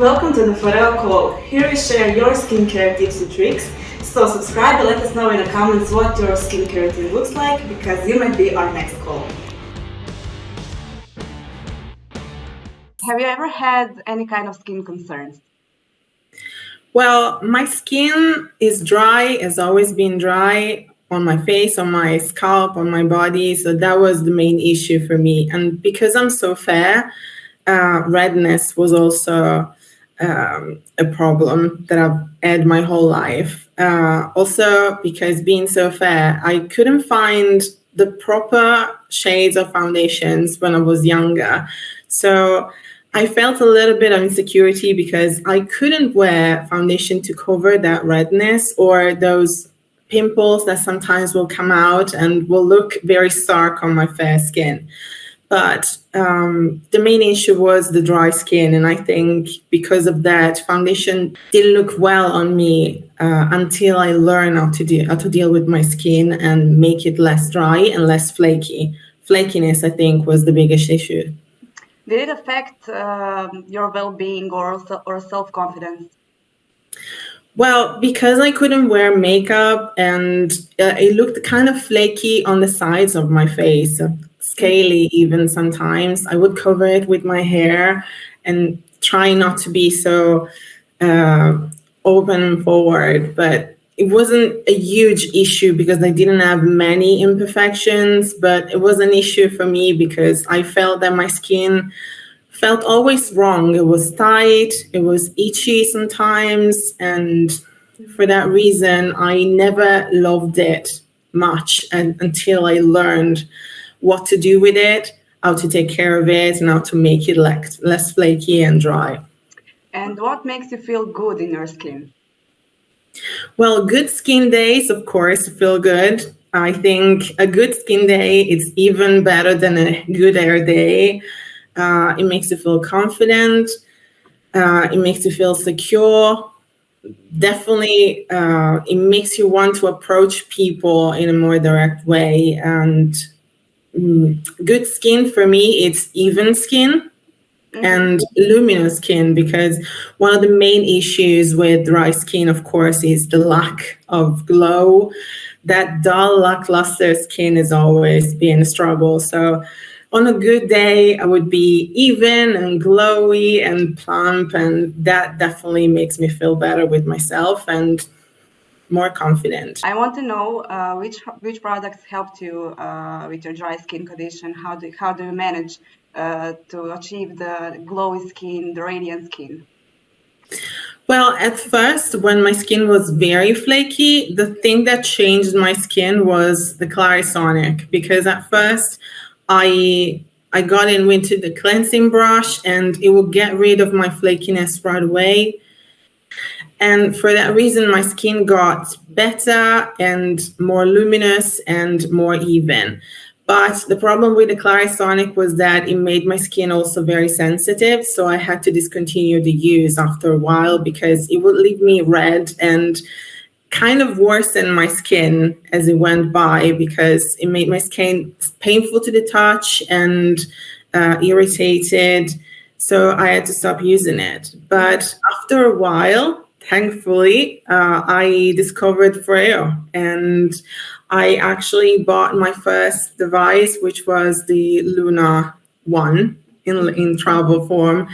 Welcome to the FOREO call. Here we share your skincare tips and tricks. So subscribe and let us know in the comments what your skincare routine looks like, because you might be our next call. Have you ever had any kind of skin concerns? Well, my skin is dry, has always been dry on my face, on my scalp, on my body. So that was the main issue for me. And because I'm so fair, redness was also a problem that I've had my whole life. Also, because being so fair, I couldn't find the proper shades of foundations when I was younger. So I felt a little bit of insecurity because I couldn't wear foundation to cover that redness or those pimples that sometimes will come out and will look very stark on my fair skin. But the main issue was the dry skin. And I think because of that, foundation didn't look well on me until I learned how to deal with my skin and make it less dry and less flaky. Flakiness, I think, was the biggest issue. Did it affect your well-being or self-confidence? Well, because I couldn't wear makeup and it looked kind of flaky on the sides of my face, scaly even sometimes, I would cover it with my hair and try not to be so open and forward. But it wasn't a huge issue because I didn't have many imperfections, but it was an issue for me because I felt that my skin felt always wrong. It was tight, it was itchy sometimes, and for that reason, I never loved it much until I learned what to do with it, how to take care of it, and how to make it less flaky and dry. And what makes you feel good in your skin? Well, good skin days, of course, feel good. I think a good skin day is even better than a good hair day. It makes you feel confident. It makes you feel secure. Definitely, it makes you want to approach people in a more direct way. And good skin for me, it's even skin and luminous skin, because one of the main issues with dry skin, of course, is the lack of glow. That dull, lackluster skin has always been a struggle. So on a good day, I would be even and glowy and plump, and that definitely makes me feel better with myself and more confident. I want to know which products helped you with your dry skin condition. How do you manage to achieve the glowy skin, the radiant skin? Well, at first, when my skin was very flaky, the thing that changed my skin was the Clarisonic, because at first I got into the cleansing brush and it would get rid of my flakiness right away. And for that reason, my skin got better and more luminous and more even. But the problem with the Clarisonic was that it made my skin also very sensitive. So I had to discontinue the use after a while because it would leave me red and kind of worsen my skin as it went by, because it made my skin painful to the touch and irritated. So I had to stop using it. But after a while, thankfully, I discovered FOREO, and I actually bought my first device, which was the Luna 1 in travel form.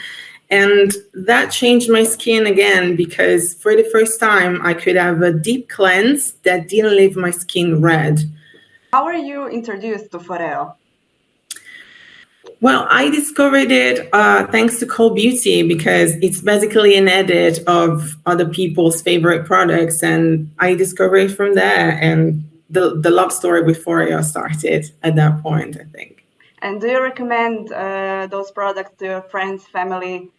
And that changed my skin again, because for the first time, I could have a deep cleanse that didn't leave my skin red. How were you introduced to FOREO? Well, I discovered it thanks to Cold Beauty, because it's basically an edit of other people's favorite products. And I discovered it from there. And the love story with FOREO started at that point, I think. And do you recommend those products to your friends, family,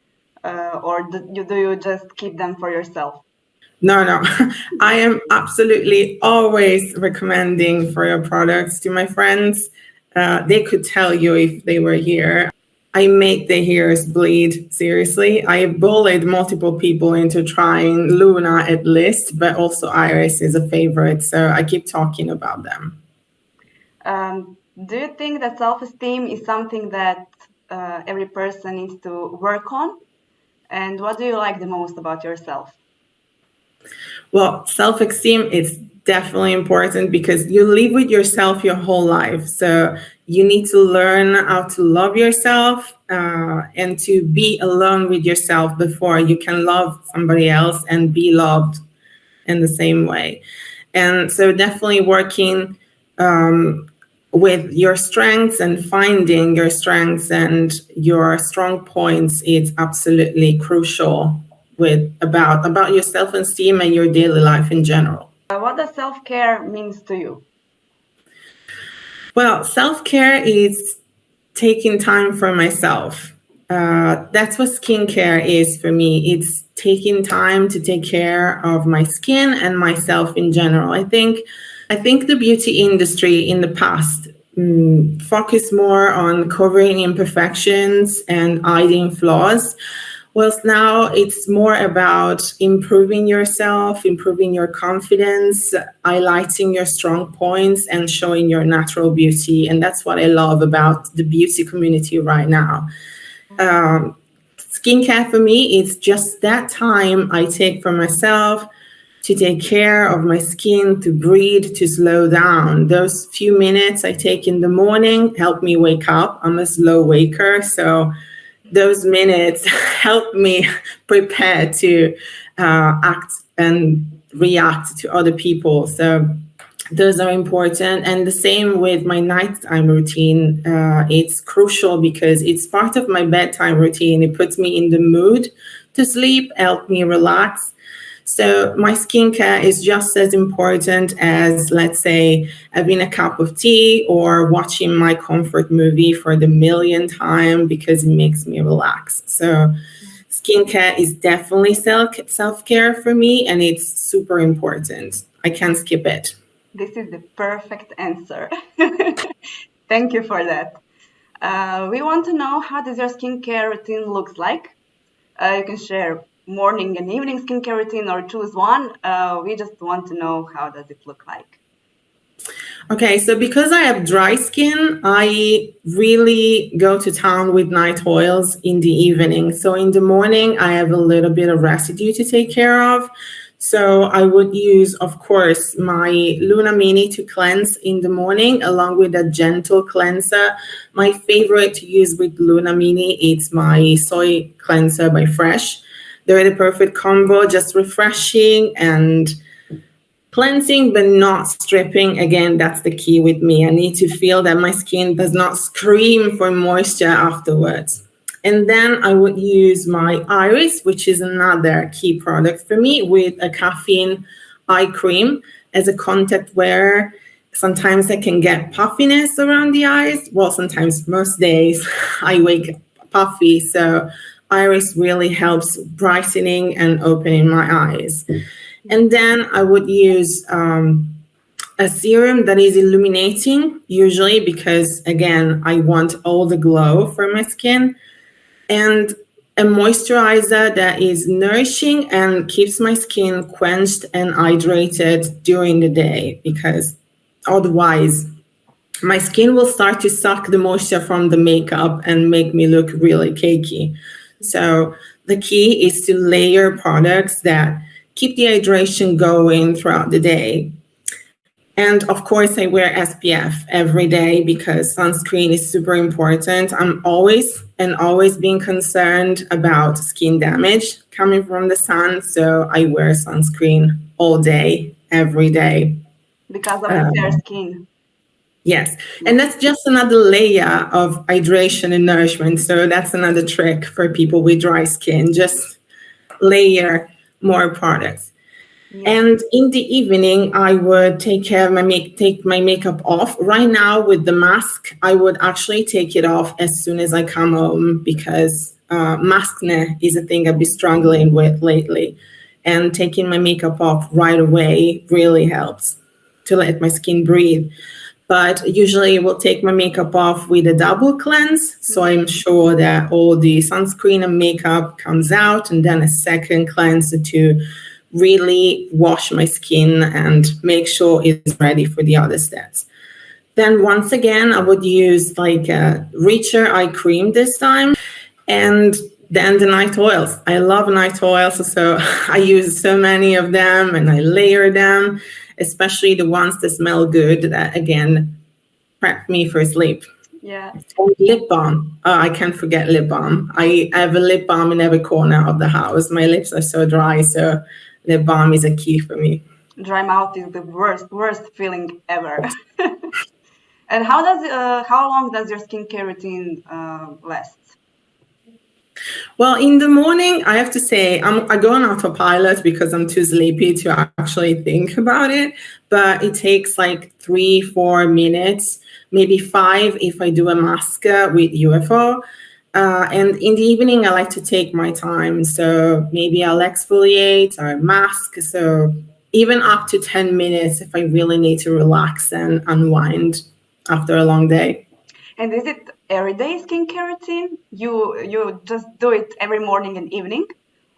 or do you just keep them for yourself? No. I am absolutely always recommending FOREO products to my friends. They could tell you if they were here. I make their hairs bleed, seriously. I bullied multiple people into trying Luna at least, but also Iris is a favorite, so I keep talking about them. Do you think that self-esteem is something that every person needs to work on? And what do you like the most about yourself? Well, self-esteem is definitely important because you live with yourself your whole life. So you need to learn how to love yourself and to be alone with yourself before you can love somebody else and be loved in the same way. And so definitely working with your strengths and finding your strengths and your strong points is absolutely crucial with about your self-esteem and your daily life in general. What does self-care means to you? Well, self-care is taking time for myself. That's what skincare is for me. It's taking time to take care of my skin and myself in general. I think the beauty industry in the past focused more on covering imperfections and hiding flaws, whilst now it's more about improving yourself, improving your confidence, highlighting your strong points, and showing your natural beauty. And that's what I love about the beauty community right now. Skincare for me is just that time I take for myself to take care of my skin, to breathe, to slow down. Those few minutes I take in the morning help me wake up. I'm a slow waker, so those minutes help me prepare to act and react to other people. So those are important. And the same with my nighttime routine. It's crucial because it's part of my bedtime routine. It puts me in the mood to sleep, help me relax. So my skincare is just as important as, let's say, having a cup of tea or watching my comfort movie for the millionth time because it makes me relax. So skincare is definitely self-care for me, and it's super important. I can't skip it. This is the perfect answer. Thank you for that. We want to know, how does your skincare routine looks like? You can share morning and evening skincare routine or choose one. We just want to know, how does it look like? Okay, so because I have dry skin, I really go to town with night oils in the evening. So in the morning, I have a little bit of residue to take care of. So I would use, of course, my Luna Mini to cleanse in the morning, along with a gentle cleanser. My favorite to use with Luna Mini is my soy cleanser by Fresh. They're the perfect combo, just refreshing and cleansing, but not stripping. Again, that's the key with me. I need to feel that my skin does not scream for moisture afterwards. And then I would use my Iris, which is another key product for me, with a caffeine eye cream as a contact wearer. Sometimes I can get puffiness around the eyes. Well, sometimes, most days, I wake up puffy. So Iris really helps brightening and opening my eyes. And then I would use a serum that is illuminating, usually because, again, I want all the glow for my skin. And a moisturizer that is nourishing and keeps my skin quenched and hydrated during the day, because otherwise my skin will start to suck the moisture from the makeup and make me look really cakey. So the key is to layer products that keep the hydration going throughout the day. And of course, I wear SPF every day because sunscreen is super important. I'm always being concerned about skin damage coming from the sun. So I wear sunscreen all day, every day. Because of the fair skin. Yes. And that's just another layer of hydration and nourishment. So that's another trick for people with dry skin. Just layer more products. Yeah. And in the evening, I would take my makeup off. Right now with the mask, I would actually take it off as soon as I come home, because maskne is a thing I've been struggling with lately. And taking my makeup off right away really helps to let my skin breathe. But usually I will take my makeup off with a double cleanse. So I'm sure that all the sunscreen and makeup comes out, and then a second cleanse to really wash my skin and make sure it's ready for the other steps. Then once again, I would use like a richer eye cream this time. And Then the night oils. I love night oils, so I use so many of them and I layer them, especially the ones that smell good that again prep me for sleep. Yeah. And lip balm. Oh, I can't forget lip balm. I have a lip balm in every corner of the house. My lips are so dry, so lip balm is a key for me. Dry mouth is the worst feeling ever. And how long does your skincare routine last? Well, in the morning, I have to say I go on autopilot because I'm too sleepy to actually think about it. But it takes like 3-4 minutes, maybe 5 if I do a mask with UFO. And in the evening, I like to take my time. So maybe I'll exfoliate or mask. So even up to 10 minutes if I really need to relax and unwind after a long day. And is it everyday skincare routine? You just do it every morning and evening,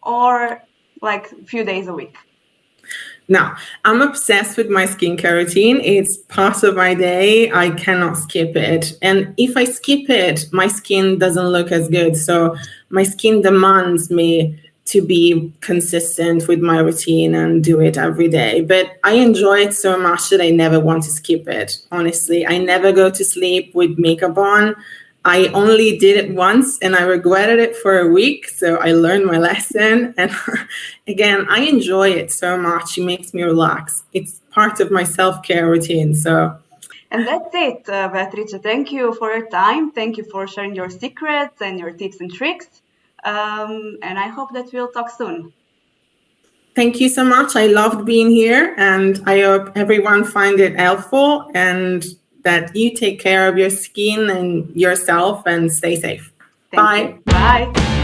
or like a few days a week? Now, I'm obsessed with my skincare routine. It's part of my day. I cannot skip it. And if I skip it, my skin doesn't look as good. So my skin demands me to be consistent with my routine and do it every day. But I enjoy it so much that I never want to skip it. Honestly, I never go to sleep with makeup on. I only did it once and I regretted it for a week. So I learned my lesson. And again, I enjoy it so much. It makes me relax. It's part of my self-care routine. So, and that's it, Beatrice. Thank you for your time. Thank you for sharing your secrets and your tips and tricks. And I hope that we'll talk soon. Thank you so much. I loved being here and I hope everyone find it helpful and that you take care of your skin and yourself and stay safe. Thank Bye. you. Bye.